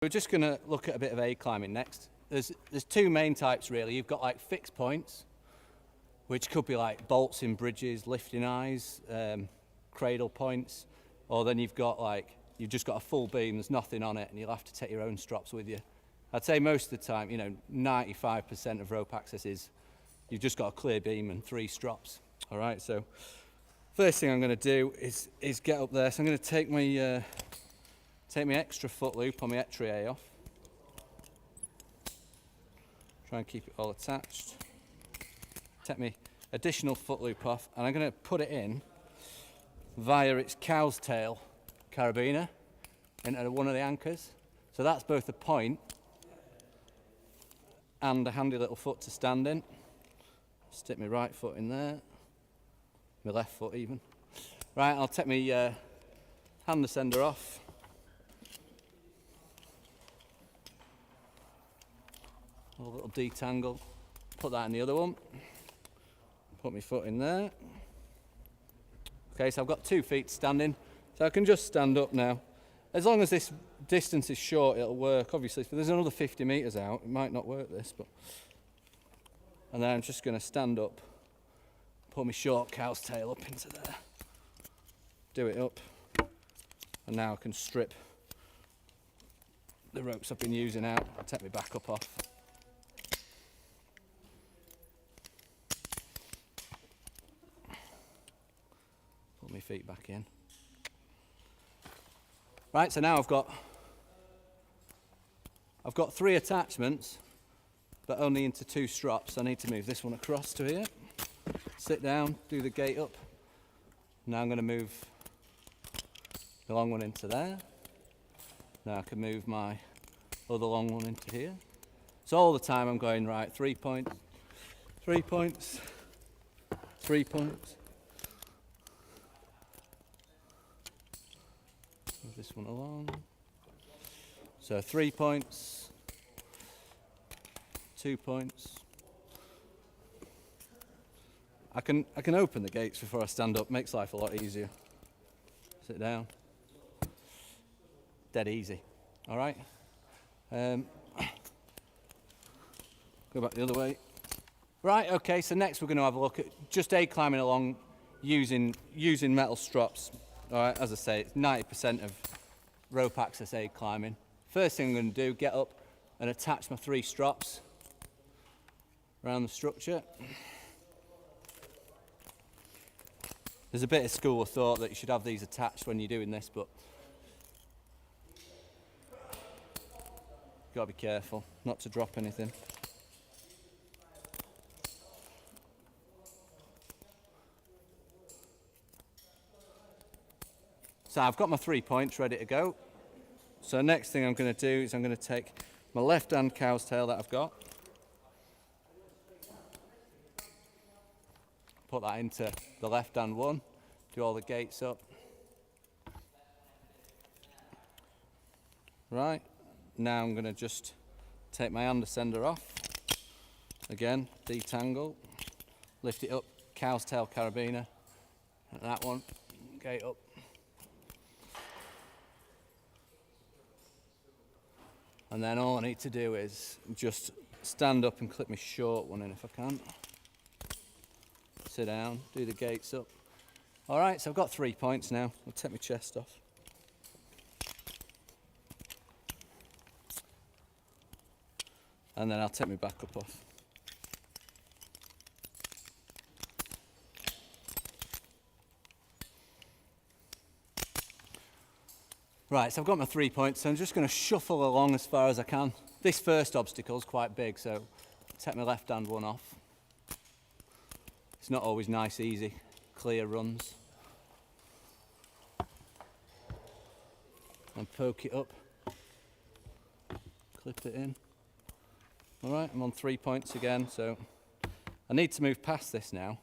We're just going to look at a bit of A climbing next. There's two main types really. You've got like fixed points, which could be like bolts in bridges, lifting eyes, cradle points, or then you've just got a full beam, there's nothing on it, and you'll have to take your own strops with you. I'd say most of the time, 95% of rope access is you've just got a clear beam and 3 strops. All right, so first thing I'm going to do is get up there. So I'm going to take my extra foot loop on my etria off. Try and keep it all attached. Take my additional foot loop off, and I'm going to put it in via its cow's tail carabiner into one of the anchors. So that's both a point and a handy little foot to stand in. Stick my right foot in there, my left foot even. Right, I'll take my hand ascender off. A little detangle, put that in the other one, put my foot in there. Okay, so I've got 2 feet standing, so I can just stand up now. As long as this distance is short, it'll work. Obviously, if there's another 50 metres out, it might not work this, but... And then I'm just going to stand up, put my short cow's tail up into there, do it up, and now I can strip the ropes I've been using out, I'll take my back up off. Put my feet back in. Right, so now I've got 3 attachments, but only into 2 strops. I need to move this one across to here. Sit down, do the gate up. Now I'm going to move the long one into there. Now I can move my other long one into here. So all the time I'm going, right, 3 points, 3 points, 3 points. Move this one along. So 3 points, 2 points. I can open the gates before I stand up, makes life a lot easier. Sit down. Dead easy. All right. Go back the other way. Right, okay, so next we're going to have a look at just A climbing along using metal strops. All right, as I say, it's 90% of rope access A climbing. First thing I'm going to do, get up and attach my 3 strops around the structure. There's a bit of school of thought that you should have these attached when you're doing this, but you've got to be careful not to drop anything. So I've got my 3 points ready to go. So next thing I'm going to do is I'm going to take my left hand cow's tail that I've got, put that into the left hand one, do all the gates up. Right, now I'm going to just take my hand ascender off, again, detangle, lift it up, cow's tail carabiner, and that one, gate up. And then all I need to do is just stand up and clip my short one in if I can. Sit down, do the gates up. All right, so I've got 3 points now. I'll take my chest off. And then I'll take my back up off. Right, so I've got my 3 points, so I'm just going to shuffle along as far as I can. This first obstacle is quite big, so take my left hand one off. It's not always nice, easy, clear runs. And poke it up, clip it in. All right, I'm on 3 points again, so I need to move past this now.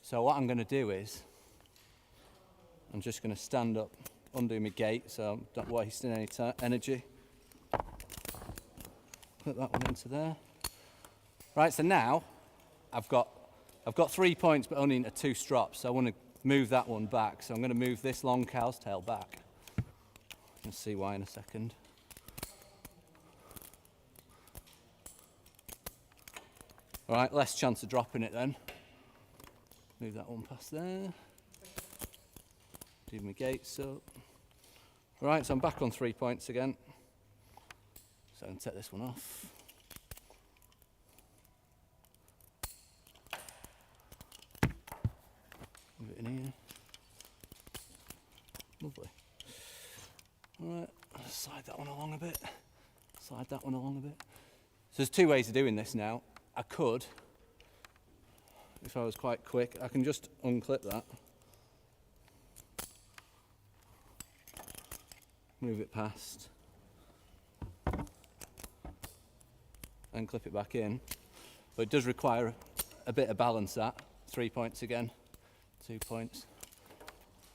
So what I'm going to do is, I'm just going to stand up, undo my gate so I'm not wasting any energy. Put that one into there. Right, so now I've got 3 points but only into 2 strops, so I want to move that one back. So I'm going to move this long cow's tail back. You'll see why in a second. All right, less chance of dropping it then. Move that one past there. Do my gates up. All right, so I'm back on 3 points again. So I can take this one off. Move it in here. Lovely. All right, slide that one along a bit. Slide that one along a bit. So there's two ways of doing this now. I could, if I was quite quick, I can just unclip that. Move it past. And clip it back in. But it does require a bit of balance, that. 3 points again. 2 points.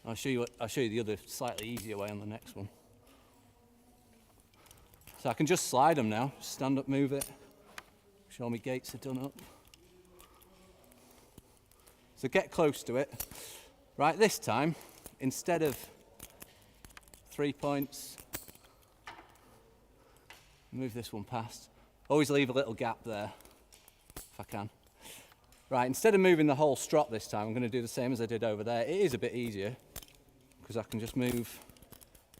I'll show you the other slightly easier way on the next one. So I can just slide them now. Just stand up, move it. Sure my gates are done up. So get close to it. Right, this time, instead of 3 points, move this one past. Always leave a little gap there, if I can. Right, instead of moving the whole strop this time, I'm going to do the same as I did over there. It is a bit easier, because I can just move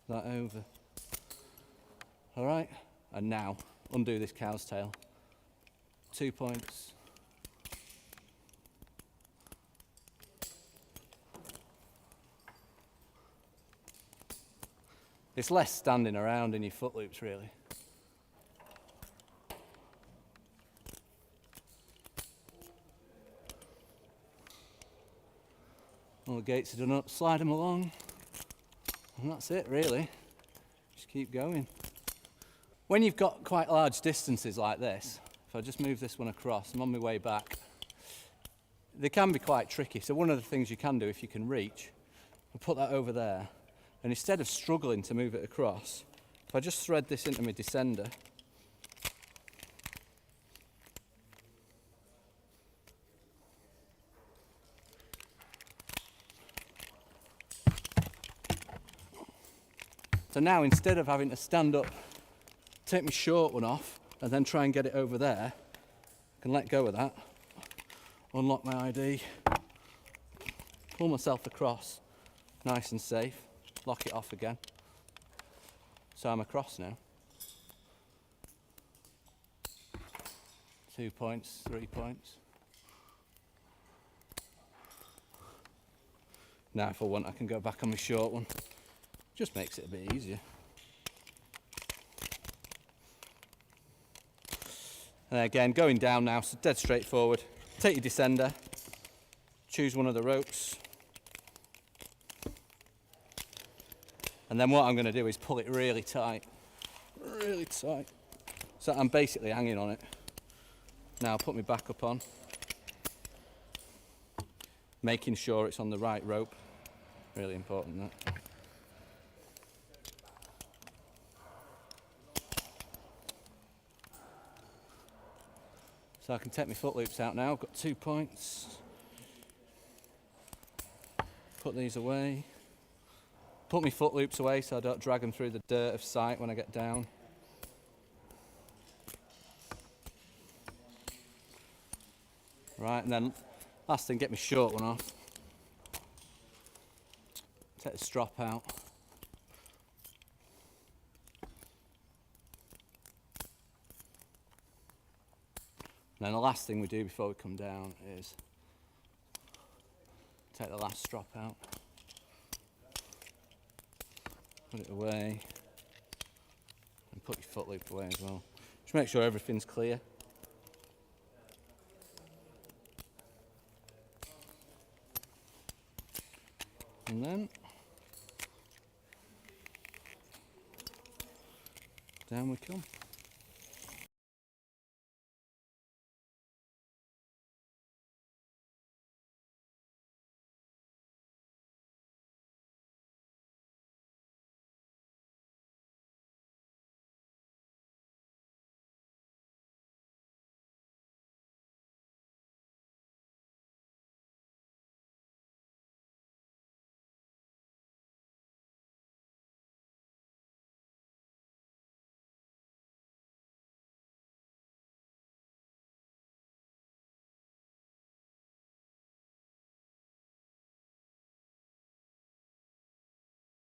that over. All right, and now, undo this cow's tail. 2 points. It's less standing around in your foot loops, really. All the gates are done up, slide them along, and that's it, really. Just keep going. When you've got quite large distances like this, if I just move this one across, I'm on my way back, they can be quite tricky. So one of the things you can do, if you can reach, I'll put that over there, and instead of struggling to move it across, if I just thread this into my descender, so now instead of having to stand up, take my short one off, and then try and get it over there, I can let go of that, unlock my ID, pull myself across, nice and safe, lock it off again. So I'm across now. 2 points, 3 points. Now if I want, I can go back on my short one. Just makes it a bit easier. And again, going down now, so dead straightforward. Take your descender, choose one of the ropes, and then what I'm going to do is pull it really tight, so I'm basically hanging on it. Now I'll put my back up on, making sure it's on the right rope, really important that. So I can take my foot loops out now. I've got 2 points. Put these away. Put my foot loops away so I don't drag them through the dirt of sight when I get down. Right, and then last thing, get my short one off. Take the strop out. And then the last thing we do before we come down is take the last strop out, put it away, and put your foot loop away as well. Just make sure everything's clear. And then down we come.